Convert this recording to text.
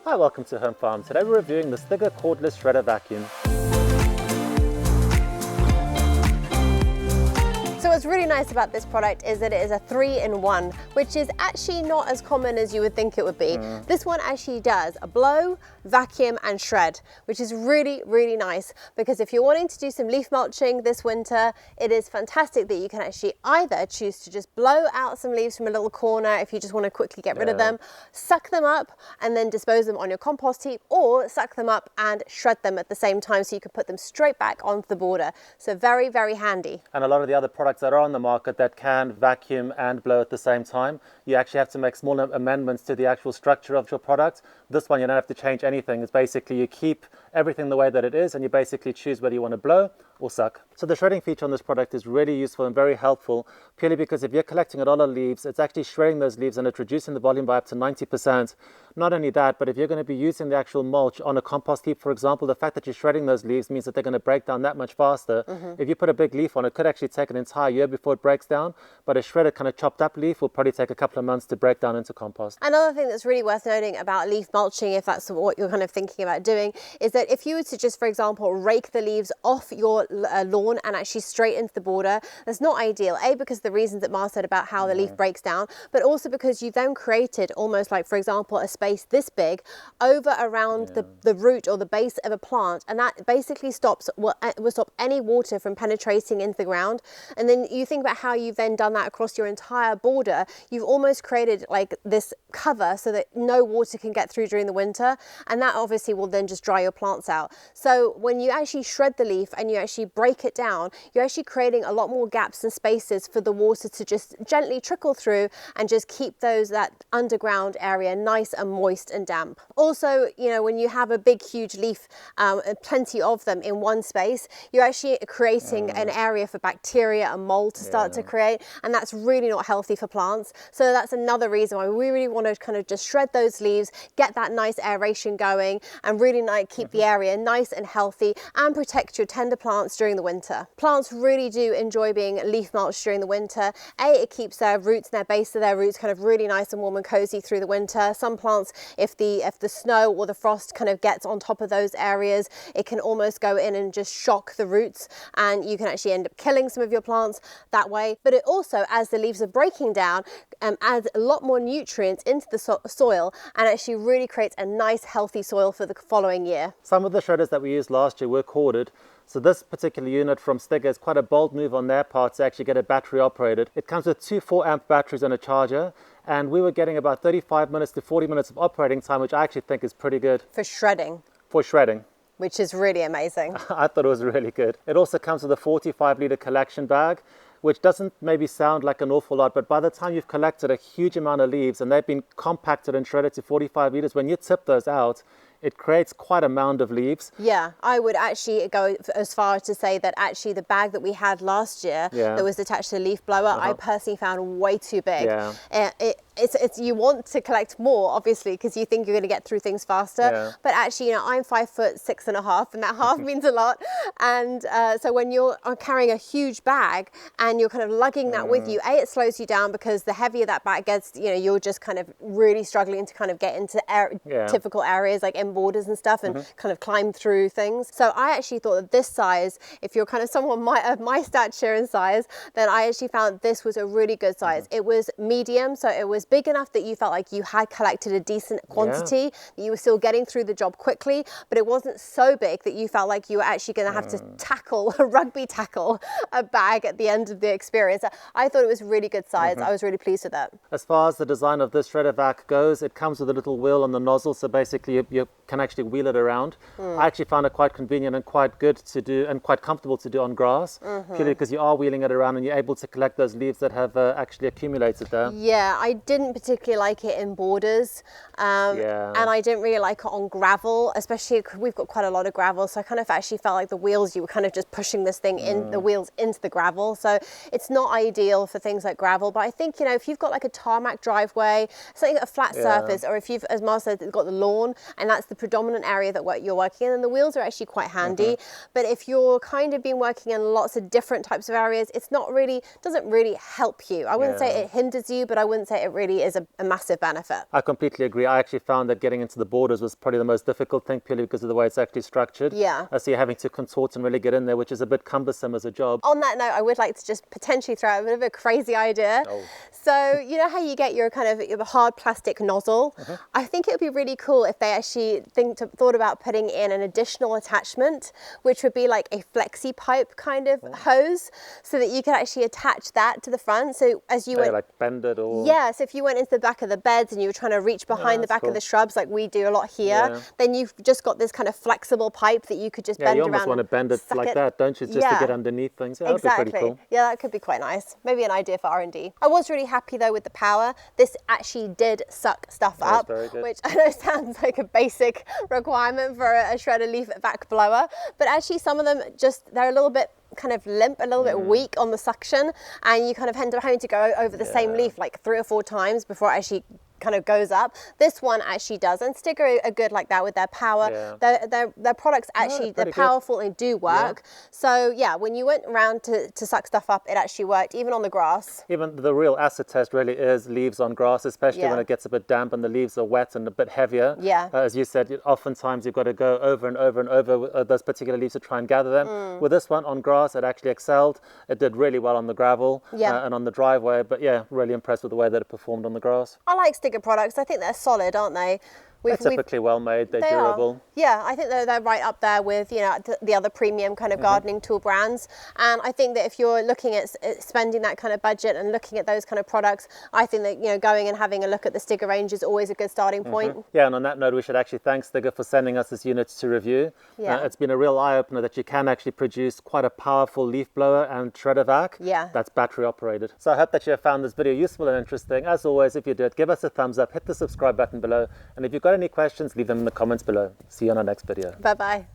Hi, welcome to Home Farm. Today we're reviewing the Stiga Cordless Shredder Vacuum. So what's really nice about this product is that it is a 3-in-1, which is actually not as common as you would think it would be. This one actually does a blow, vacuum and shred, which is really, really nice, because if you're wanting to do some leaf mulching this winter, it is fantastic that you can actually either choose to just blow out some leaves from a little corner if you just want to quickly get rid of them, suck them up and then dispose them on your compost heap, or suck them up and shred them at the same time so you can put them straight back onto the border. So very, very handy. And a lot of the other products that are on the market that can vacuum and blow at the same time, you actually have to make small amendments to the actual structure of your product. This one you don't have to change anything. It's basically you keep everything the way that it is and you basically choose whether you want to blow or suck. So the shredding feature on this product is really useful and very helpful, purely because if you're collecting a lot of leaves, it's actually shredding those leaves and it's reducing the volume by up to 90%. Not only that, but if you're going to be using the actual mulch on a compost heap, for example, the fact that you're shredding those leaves means that they're going to break down that much faster. If you put a big leaf on, it could actually take an entire year before it breaks down, but a shredded kind of chopped up leaf will probably take a couple of months to break down into compost. Another thing that's really worth noting about leaf mulching, if that's what you're kind of thinking about doing, is that if you were to just, for example, rake the leaves off your lawn and actually straight into the border, that's not ideal. A, because of the reasons that Mars said about how the leaf breaks down, but also because you then created almost like, for example, a space this big over around the root or the base of a plant, and that basically will stop any water from penetrating into the ground. And then you think about how you've then done that across your entire border. You've almost created like this cover so that no water can get through during the winter, and that obviously will then just dry your plants out. So when you actually shred the leaf and you actually break it down, you're actually creating a lot more gaps and spaces for the water to just gently trickle through and just keep that underground area nice and moist and damp. Also, you know, when you have a big huge leaf, plenty of them in one space, you're actually creating an area for bacteria and mold to start to create, and that's really not healthy for plants. So that's another reason why we really want to kind of just shred those leaves, get that nice aeration going, and really keep the area nice and healthy and protect your tender plants during the winter. Plants really do enjoy being leaf mulched during the winter. It keeps their roots and their base of their roots kind of really nice and warm and cozy through the winter. Some plants, if the snow or the frost kind of gets on top of those areas, it can almost go in and just shock the roots, and you can actually end up killing some of your plants that way. But it also, as the leaves are breaking down, adds a lot more nutrients into the soil and actually really creates a nice healthy soil for the following year. Some of the shredders that we used last year were corded. So this particular unit from Stiga is quite a bold move on their part to actually get it battery operated. It comes with two 4-amp batteries and a charger, and we were getting about 35 minutes to 40 minutes of operating time, which I actually think is pretty good. For shredding. For shredding. Which is really amazing. I thought it was really good. It also comes with a 45-litre collection bag, which doesn't maybe sound like an awful lot, but by the time you've collected a huge amount of leaves and they've been compacted and shredded to 45 litres, when you tip those out, it creates quite a mound of leaves. Yeah, I would actually go as far as to say that actually the bag that we had last year that was attached to the leaf blower, I personally found way too big. Yeah. It's you want to collect more, obviously, because you think you're going to get through things faster. But actually, you know, I'm 5'6.5", and that half means a lot. And so when you're carrying a huge bag and you're kind of lugging that with you, it slows you down, because the heavier that bag gets, you know, you're just kind of really struggling to kind of get into difficult areas like in borders and stuff, and kind of climb through things. So I actually thought that this size, if you're kind of someone of my stature and size, then I actually found this was a really good size. It was medium, so it was big enough that you felt like you had collected a decent quantity, that you were still getting through the job quickly, but it wasn't so big that you felt like you were actually going to have to rugby tackle a bag at the end of the experience. I thought it was really good size. I was really pleased with that. As far as the design of this shredder vac goes, it comes with a little wheel on the nozzle, so basically you can actually wheel it around. I actually found it quite convenient and quite good to do, and quite comfortable to do on grass, purely because you are wheeling it around and you're able to collect those leaves that have actually accumulated there. Yeah, I didn't particularly like it in borders, and I didn't really like it on gravel, especially we've got quite a lot of gravel, so I kind of actually felt like the wheels, you were kind of just pushing this thing in the wheels into the gravel, so it's not ideal for things like gravel. But I think, you know, if you've got like a tarmac driveway, something a flat surface, or if you've, as Mars said, got the lawn and that's the predominant area that what you're working in, and the wheels are actually quite handy. But if you're kind of been working in lots of different types of areas, it's not really, doesn't really help you. I wouldn't say it hinders you, but I wouldn't say it really is a massive benefit. I completely agree. I actually found that getting into the borders was probably the most difficult thing, purely because of the way it's actually structured. Yeah. So you're having to contort and really get in there, which is a bit cumbersome as a job. On that note, I would like to just potentially throw out a bit of a crazy idea. So you know how you get your kind of your hard plastic nozzle? I think it would be really cool if they actually thought about putting in an additional attachment, which would be like a flexi pipe kind of hose, so that you could actually attach that to the front. So as you went, like bend it or... Yeah, so if you went into the back of the beds and you were trying to reach behind the back of the shrubs like we do a lot here, then you've just got this kind of flexible pipe that you could just bend around. Yeah, you almost want to bend it like that, don't you? Just to get underneath things. Yeah, exactly. That'd be pretty cool. Yeah, that could be quite nice. Maybe an idea for R&D. I was really happy though with the power. This actually did suck stuff up, which I know sounds like a basic requirement for a shredder leaf vac blower, but actually some of them they're a little bit kind of limp, a little bit weak on the suction, and you kind of end up having to go over the same leaf like 3 or 4 times before it actually kind of goes up. This one actually does, and Stiga are good like that with their power. Their products actually, they're powerful and do work. So yeah, when you went around to suck stuff up, it actually worked, even on the grass. Even the real acid test really is leaves on grass, especially when it gets a bit damp and the leaves are wet and a bit heavier. As you said, oftentimes you've got to go over and over and over those particular leaves to try and gather them. With this one on grass, it actually excelled. It did really well on the gravel and on the driveway, but yeah, really impressed with the way that it performed on the grass. I like Stiga products. I think they're solid, aren't they? They're typically well made, they're durable. Yeah, I think they're right up there with, you know, the other premium kind of gardening tool brands. And I think that if you're looking at spending that kind of budget and looking at those kind of products, I think that, you know, going and having a look at the Stiga range is always a good starting point. Yeah, and on that note, we should actually thank Stiga for sending us this unit to review. It's been a real eye-opener that you can actually produce quite a powerful leaf blower and shredder vac that's battery operated. So I hope that you have found this video useful and interesting. As always, if you did, give us a thumbs up, hit the subscribe button below, and if you've got any questions, leave them in the comments below. See you on our next video. Bye-bye.